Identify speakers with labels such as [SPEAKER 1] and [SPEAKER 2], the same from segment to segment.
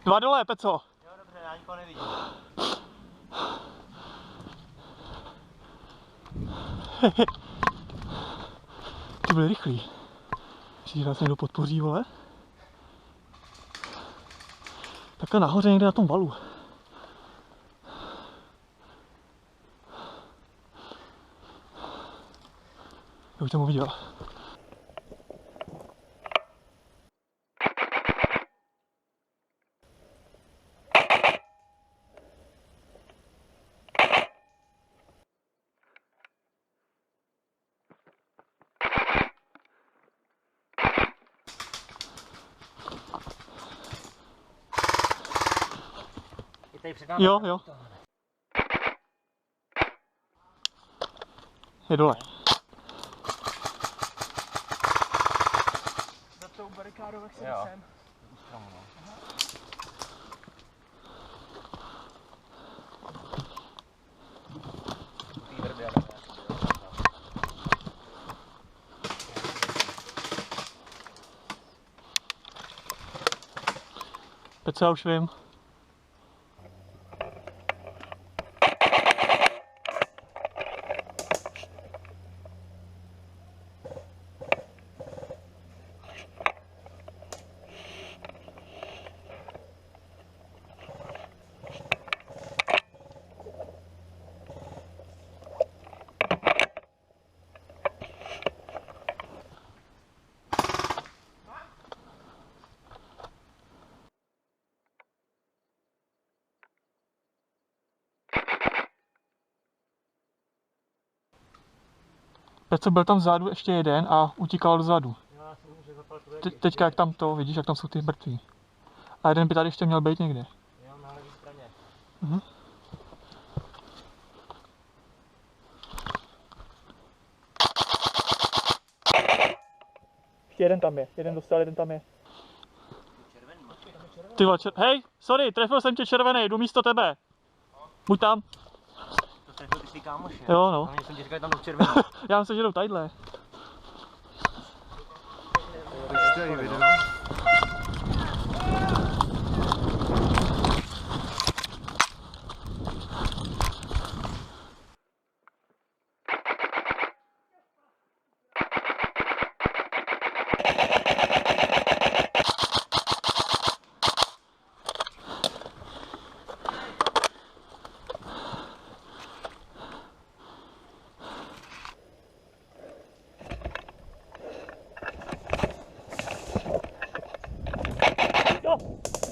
[SPEAKER 1] Dva dole, Peco.
[SPEAKER 2] Jo, dobře, já nikoho nevidím.
[SPEAKER 1] Ty byly rychlý. Přijde nás někdo podpoří, vole. Takhle nahoře někde na tom valu. Já už jsem ho viděl.
[SPEAKER 2] Je tady před námi.
[SPEAKER 1] Jo, jo. Je dole.
[SPEAKER 3] Za tou barikádou, jak jsem sem.
[SPEAKER 1] Peco, já už vím. Peco, byl tam vzadu ještě jeden a utíkal dozadu. Teďka jak tam to, vidíš, jak tam jsou ty mrtví. A jeden by tady ještě měl být někde.
[SPEAKER 2] Jo, na levé straně.
[SPEAKER 1] Mhm. Ještě jeden tam je, jeden dostal, jeden tam je.
[SPEAKER 2] Červený máš.
[SPEAKER 1] Ty vole, hej, sorry, trefil jsem tě červený, jdu místo tebe. Buď tam.
[SPEAKER 2] To trefil ty svý kámoše.
[SPEAKER 1] Jo, no.
[SPEAKER 2] A mě jsem ti říkal, že tam jdou červený.
[SPEAKER 1] Já myslím, že jdou tadyhle.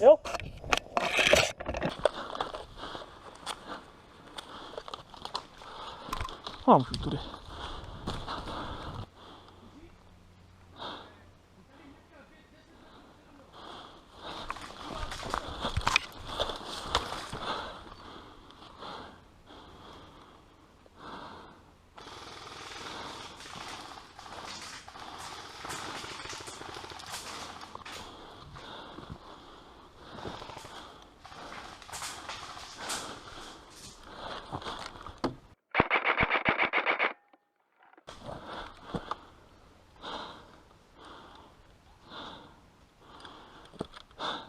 [SPEAKER 1] Jo. Mám už tudy.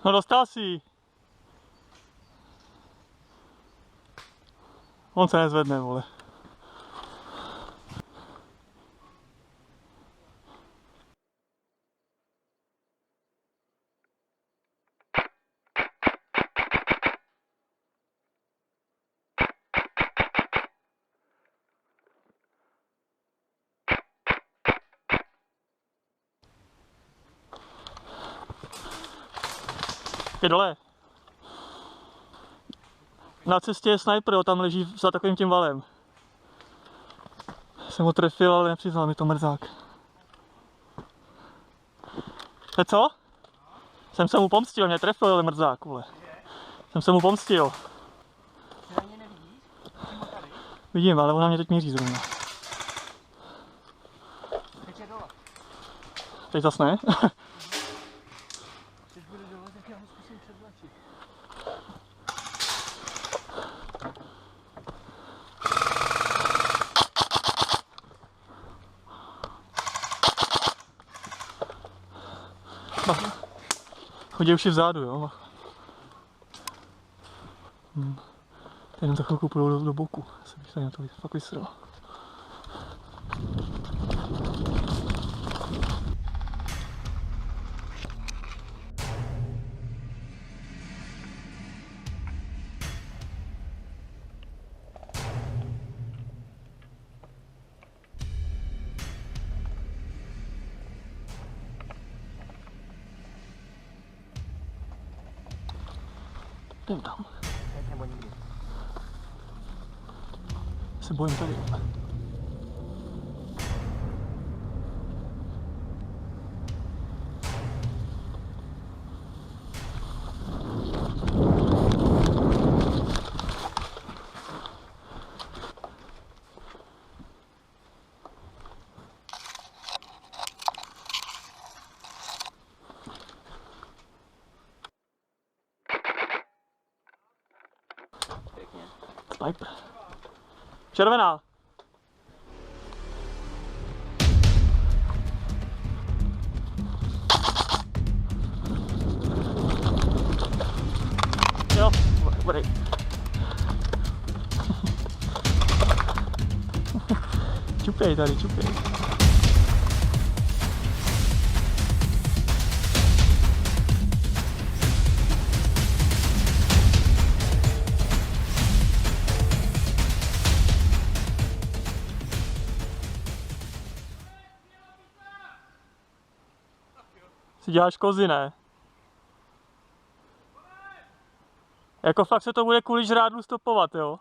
[SPEAKER 1] No dostal si. On se nezvedne, vole. Je dole. Na cestě je sniper, jo, tam leží za takovým tím valem. Jsem ho trefil, ale nepřiznal mi to mrzák. To co? Jsem se mu pomstil, mě trefil, ale mrzák, vole. Jsem se mu pomstil.
[SPEAKER 3] Ty na mě nevidíš? Přímo tady?
[SPEAKER 1] Vidím, ale ona mě teď míří zrovna.
[SPEAKER 3] Teď je dole.
[SPEAKER 1] Teď zas ne?
[SPEAKER 3] Teď bude dole, tak já ho zkusím předlačit.
[SPEAKER 1] Chodí už i vzadu, jo. Jenom za chvilku půjdu do boku. Jsem bych tady na to fakt vysral. Jdem tam.
[SPEAKER 2] Teď nebo nikdy.
[SPEAKER 1] Se bojím tady.
[SPEAKER 2] Pěkně.
[SPEAKER 1] Sniper. Červená. Jo, bodej. Čupej tady, čupej. Si děláš kozy, ne? Jako fakt se to bude kvůli žrádlu stopovat, jo?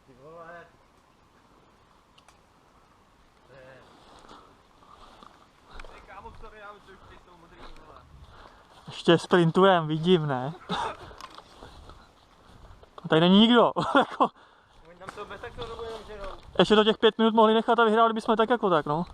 [SPEAKER 2] Ty vole. Hej kámo, sorry, já už jsou modrý, vole.
[SPEAKER 1] Ještě sprintujem, vidím, ne? Tady není nikdo. Jako,
[SPEAKER 2] Oni tam jsou bez tak to dobu jenom žerou.
[SPEAKER 1] ještě to těch 5 minut mohli nechat a vyhráli bychom tak jako tak, no.